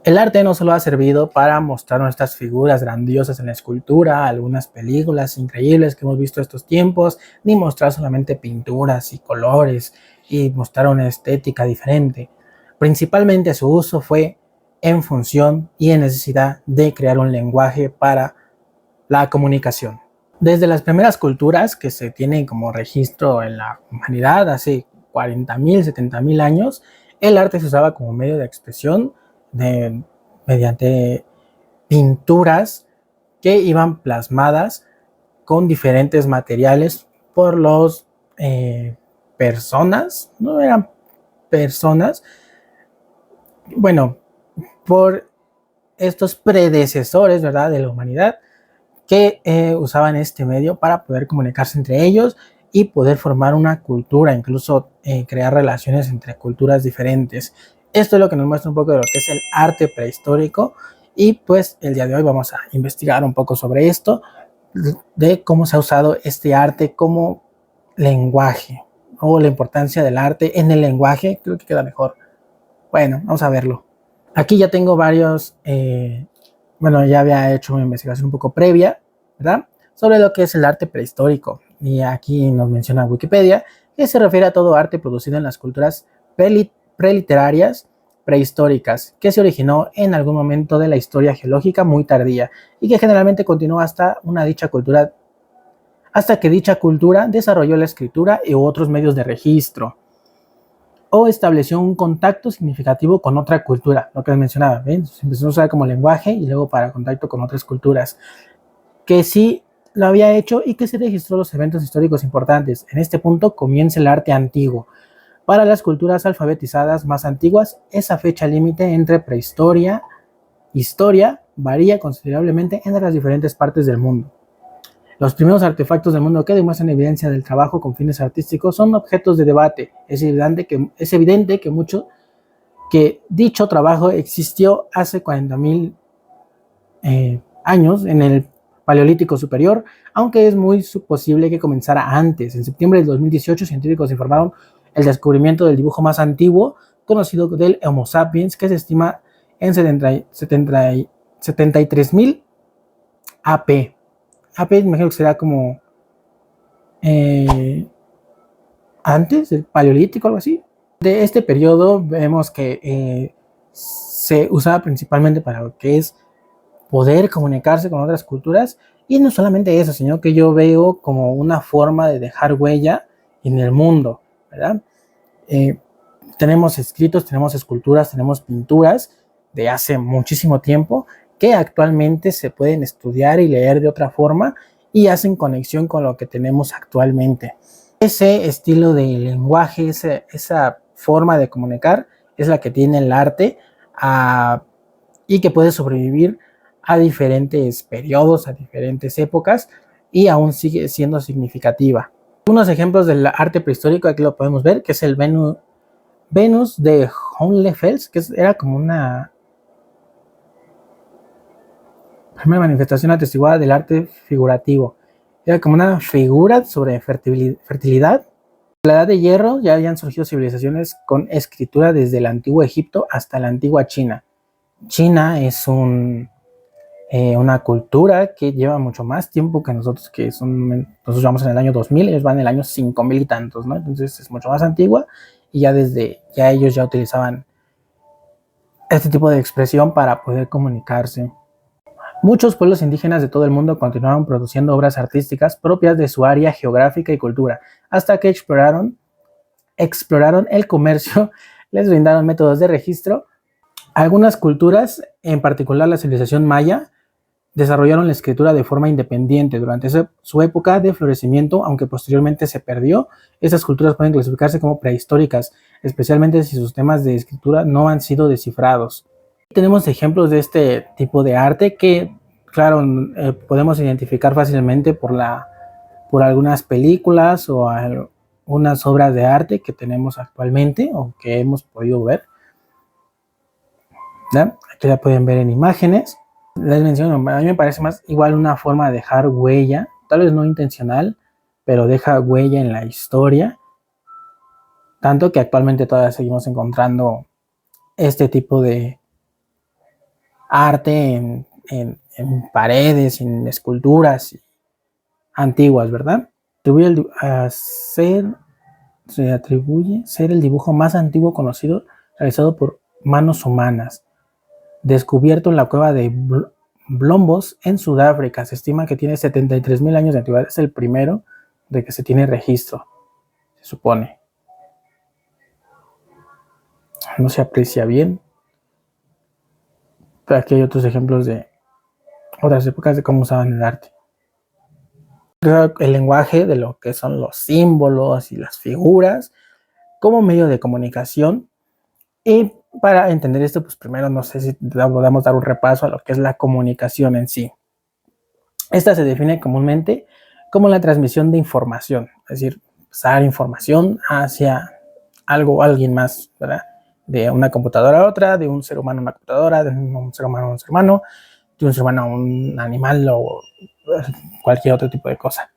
El arte no solo ha servido para mostrar nuestras figuras grandiosas en la escultura, algunas películas increíbles que hemos visto estos tiempos, ni mostrar solamente pinturas y colores y mostrar una estética diferente. Principalmente su uso fue en función y en necesidad de crear un lenguaje para la comunicación. Desde las primeras culturas que se tienen como registro en la humanidad, hace 40.000, 70.000 años, el arte se usaba como medio de expresión mediante pinturas que iban plasmadas con diferentes materiales por los personas, no eran personas, bueno, por estos predecesores, ¿verdad?, de la humanidad, que usaban este medio para poder comunicarse entre ellos y poder formar una cultura, incluso crear relaciones entre culturas diferentes. Esto es lo que nos muestra un poco de lo que es el arte prehistórico, y pues el día de hoy vamos a investigar un poco sobre esto, de cómo se ha usado este arte como lenguaje, o la importancia del arte en el lenguaje. Creo que queda mejor. Bueno, vamos a verlo. Aquí ya tengo varios, bueno, ya había hecho una investigación un poco previa, ¿verdad?, sobre lo que es el arte prehistórico. Y aquí nos menciona Wikipedia que se refiere a todo arte producido en las culturas preliterarias prehistóricas, que se originó en algún momento de la historia geológica muy tardía y que generalmente continuó hasta que dicha cultura desarrolló la escritura y otros medios de registro, o estableció un contacto significativo con otra cultura, lo que les mencionaba, ¿ven? Se empezó a usar como lenguaje y luego para contacto con otras culturas, que sí lo había hecho y que se registró los eventos históricos importantes. En este punto comienza el arte antiguo. Para las culturas alfabetizadas más antiguas, esa fecha límite entre prehistoria e historia varía considerablemente entre las diferentes partes del mundo. Los primeros artefactos del mundo que demuestran evidencia del trabajo con fines artísticos son objetos de debate. Es evidente que dicho trabajo existió hace 40.000 años en el Paleolítico Superior, aunque es muy posible que comenzara antes. En septiembre del 2018, científicos informaron el descubrimiento del dibujo más antiguo conocido del Homo sapiens, que se estima en 73.000 AP. AP imagino que será como antes del Paleolítico, algo así. De este periodo vemos que se usaba principalmente para lo que es poder comunicarse con otras culturas, y no solamente eso, sino que yo veo como una forma de dejar huella en el mundo, ¿verdad? Tenemos escritos, tenemos esculturas, tenemos pinturas de hace muchísimo tiempo que actualmente se pueden estudiar y leer de otra forma y hacen conexión con lo que tenemos actualmente. Ese estilo de lenguaje, esa forma de comunicar es la que tiene el arte y que puede sobrevivir a diferentes periodos, a diferentes épocas, y aún sigue siendo significativa. Unos ejemplos del arte prehistórico, aquí lo podemos ver, que es el Venus de Hohenfels, que era como una primera manifestación atestiguada del arte figurativo. Era como una figura sobre fertilidad. En la Edad de Hierro ya habían surgido civilizaciones con escritura desde el antiguo Egipto hasta la antigua China. China es una cultura que lleva mucho más tiempo que nosotros, nosotros vamos en el año 2000, ellos van en el año 5000 y tantos, ¿no? Entonces es mucho más antigua, y ya ellos ya utilizaban este tipo de expresión para poder comunicarse. Muchos pueblos indígenas de todo el mundo continuaron produciendo obras artísticas propias de su área geográfica y cultura, hasta que exploraron el comercio, les brindaron métodos de registro. Algunas culturas, en particular la civilización maya, desarrollaron la escritura de forma independiente durante su época de florecimiento, aunque posteriormente se perdió. Estas culturas pueden clasificarse como prehistóricas, especialmente si sus temas de escritura no han sido descifrados. Tenemos ejemplos de este tipo de arte que, claro, podemos identificar fácilmente por algunas películas o algunas obras de arte que tenemos actualmente o que hemos podido ver, ¿ya? Aquí la pueden ver en imágenes. Les menciono, a mí me parece más igual una forma de dejar huella, tal vez no intencional, pero deja huella en la historia, tanto que actualmente todavía seguimos encontrando este tipo de arte en paredes, en esculturas antiguas, ¿verdad? Se atribuye ser el dibujo más antiguo conocido realizado por manos humanas, descubierto en la cueva de Blombos en Sudáfrica. Se estima que tiene 73.000 años de antigüedad. Es el primero de que se tiene registro, se supone. No se aprecia bien. Pero aquí hay otros ejemplos de otras épocas de cómo usaban el arte. El lenguaje de lo que son los símbolos y las figuras como medio de comunicación. Y para entender esto, pues primero no sé si podemos dar un repaso a lo que es la comunicación en sí. Esta se define comúnmente como la transmisión de información, es decir, pasar información hacia algo o alguien más, ¿verdad? De una computadora a otra, de un ser humano a una computadora, de un ser humano a un ser humano, de un ser humano a un animal o cualquier otro tipo de cosa.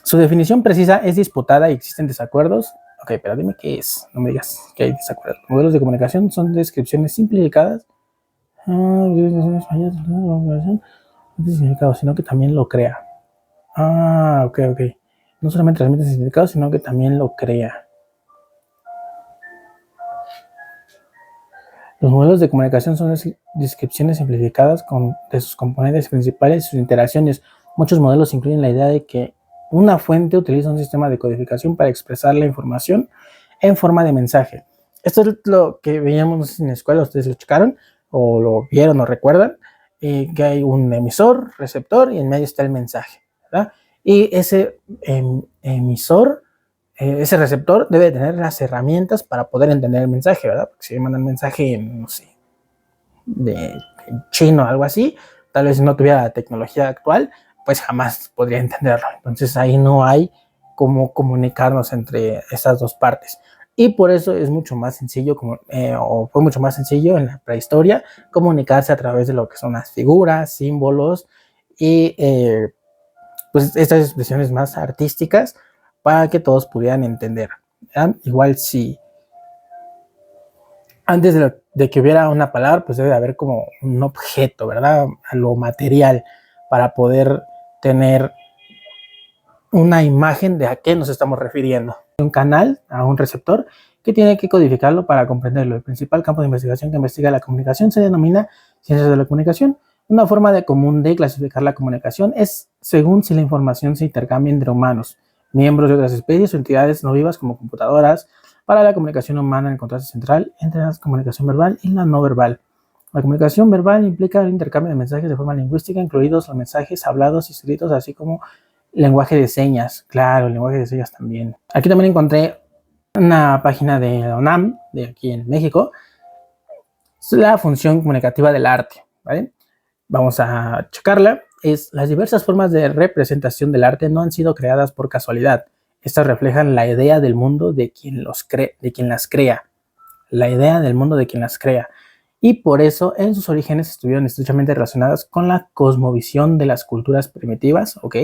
Su definición precisa es disputada y existen desacuerdos. Ok, pero dime qué es, no me digas que hay desacuerdos. Modelos de comunicación son descripciones simplificadas, sino que también lo crea. Ok. No solamente transmite significado, sino que también lo crea. Los modelos de comunicación son descripciones simplificadas de sus componentes principales y sus interacciones. Muchos modelos incluyen la idea de que una fuente utiliza un sistema de codificación para expresar la información en forma de mensaje. Esto es lo que veíamos en la escuela, ustedes lo checaron o lo vieron o recuerdan, que hay un emisor, receptor y en medio está el mensaje, ¿verdad? Y ese emisor, ese receptor debe tener las herramientas para poder entender el mensaje, ¿verdad? Porque si mandan mensaje, no sé, de chino o algo así, tal vez si no tuviera la tecnología actual, pues jamás podría entenderlo. Entonces ahí no hay cómo comunicarnos entre estas dos partes. Y por eso es mucho más sencillo, o fue mucho más sencillo en la prehistoria, comunicarse a través de lo que son las figuras, símbolos y pues estas expresiones más artísticas para que todos pudieran entender, ¿verdad? Igual si antes de que hubiera una palabra, pues debe de haber como un objeto, ¿verdad? Lo material para poder tener una imagen de a qué nos estamos refiriendo. Un canal a un receptor que tiene que codificarlo para comprenderlo. El principal campo de investigación que investiga la comunicación se denomina ciencias de la comunicación. Una forma común de clasificar la comunicación es según si la información se intercambia entre humanos, miembros de otras especies o entidades no vivas como computadoras. Para la comunicación humana, el contraste central entre la comunicación verbal y la no verbal. La comunicación verbal implica el intercambio de mensajes de forma lingüística, incluidos los mensajes hablados y escritos, así como lenguaje de señas. Claro, el lenguaje de señas también. Aquí también encontré una página de la UNAM, de aquí en México, la función comunicativa del arte, ¿vale? Vamos a checarla. Las diversas formas de representación del arte no han sido creadas por casualidad. Estas reflejan la idea del mundo de quien las crea. La idea del mundo de quien las crea. Y por eso en sus orígenes estuvieron estrechamente relacionadas con la cosmovisión de las culturas primitivas, ¿ok?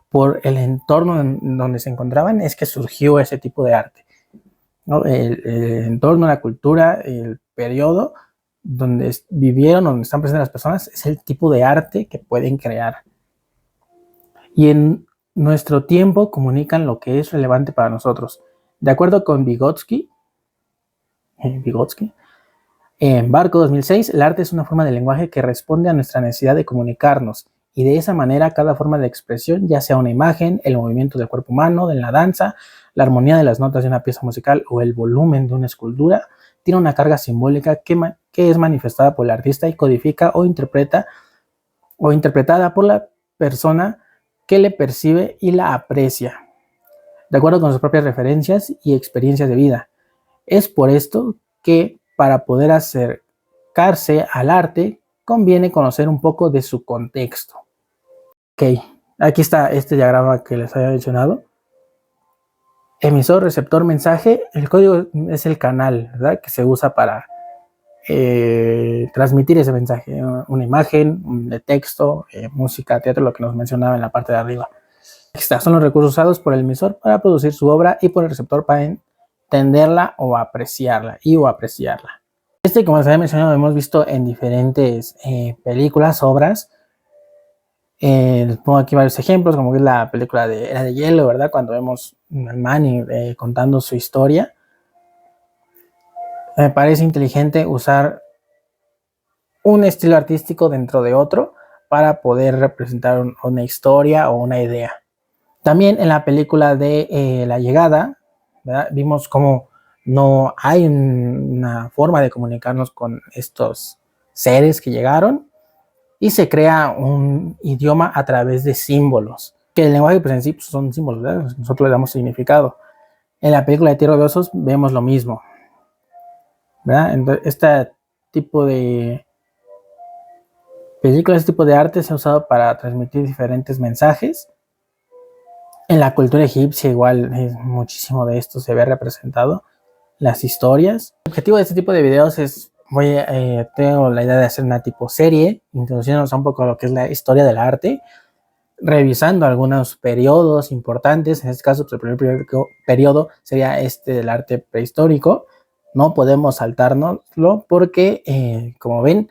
Por el entorno en donde se encontraban es que surgió ese tipo de arte, ¿no? El entorno, la cultura, el periodo donde vivieron, donde están presentes las personas, es el tipo de arte que pueden crear. Y en nuestro tiempo comunican lo que es relevante para nosotros. De acuerdo con Vygotsky, en Barco 2006, el arte es una forma de lenguaje que responde a nuestra necesidad de comunicarnos, y de esa manera cada forma de expresión, ya sea una imagen, el movimiento del cuerpo humano, de la danza, la armonía de las notas de una pieza musical o el volumen de una escultura, tiene una carga simbólica que es manifestada por el artista y codifica o interpretada por la persona que le percibe y la aprecia, de acuerdo con sus propias referencias y experiencias de vida. Es por esto que para poder acercarse al arte conviene conocer un poco de su contexto. Ok, aquí está este diagrama que les había mencionado. Emisor, receptor, mensaje. El código es el canal, ¿verdad?, que se usa para transmitir ese mensaje. Una imagen de texto, música, teatro, lo que nos mencionaba en la parte de arriba. Aquí está, son los recursos usados por el emisor para producir su obra y por el receptor para entenderla o apreciarla. Como les había mencionado, hemos visto en diferentes películas, obras. Les pongo aquí varios ejemplos, como es la película de Era de Hielo, ¿verdad? Cuando vemos al Manny contando su historia. Me parece inteligente usar un estilo artístico dentro de otro para poder representar una historia o una idea. También en la película de La Llegada, ¿verdad? Vimos cómo no hay una forma de comunicarnos con estos seres que llegaron y se crea un idioma a través de símbolos, que el lenguaje pues en sí pues, son símbolos, ¿verdad? Nosotros le damos significado. En la película de Tierra de Osos vemos lo mismo, ¿verdad? Entonces, este tipo de películas, este tipo de arte se ha usado para transmitir diferentes mensajes. En la cultura egipcia igual muchísimo de esto se ve representado, las historias. El objetivo de este tipo de videos es, tengo la idea de hacer una tipo serie, introduciéndonos un poco a lo que es la historia del arte, revisando algunos periodos importantes. En este caso, pues, el primer periodo sería este del arte prehistórico. No podemos saltárnoslo porque, como ven,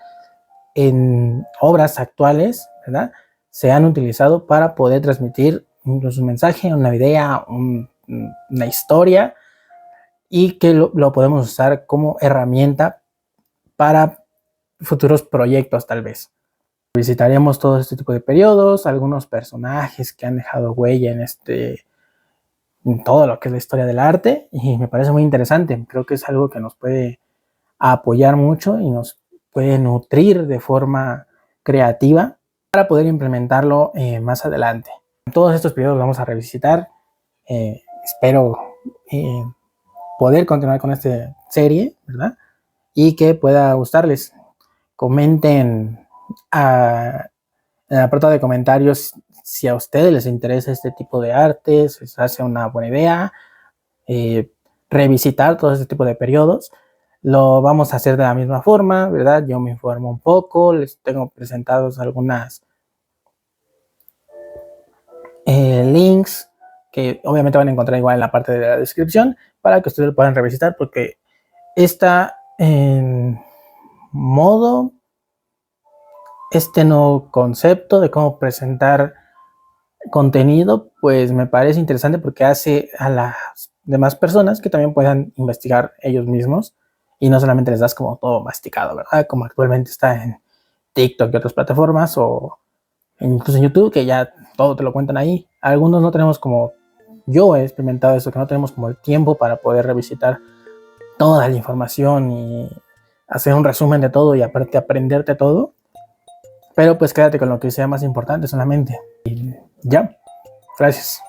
en obras actuales, ¿verdad? Se han utilizado para poder transmitir incluso un mensaje, una idea, una historia, y que lo podemos usar como herramienta para futuros proyectos tal vez. Visitaremos todo este tipo de periodos, algunos personajes que han dejado huella en todo lo que es la historia del arte, y me parece muy interesante. Creo que es algo que nos puede apoyar mucho y nos puede nutrir de forma creativa para poder implementarlo más adelante. Todos estos periodos los vamos a revisitar. Espero poder continuar con esta serie, ¿verdad? Y que pueda gustarles. Comenten en el apartado de comentarios si a ustedes les interesa este tipo de arte, si les hace una buena idea, revisitar todo este tipo de periodos. Lo vamos a hacer de la misma forma, ¿verdad? Yo me informo un poco, les tengo presentados algunas links que obviamente van a encontrar igual en la parte de la descripción para que ustedes lo puedan revisitar, porque está en modo este nuevo concepto de cómo presentar contenido, pues me parece interesante porque hace a las demás personas que también puedan investigar ellos mismos y no solamente les das como todo masticado, ¿verdad? Como actualmente está en TikTok y otras plataformas, o incluso en YouTube, que ya todo te lo cuentan ahí. Algunos no tenemos, como yo he experimentado eso, que no tenemos como el tiempo para poder revisitar toda la información y hacer un resumen de todo y aparte aprenderte todo. Pero pues quédate con lo que sea más importante solamente. Y ya, gracias.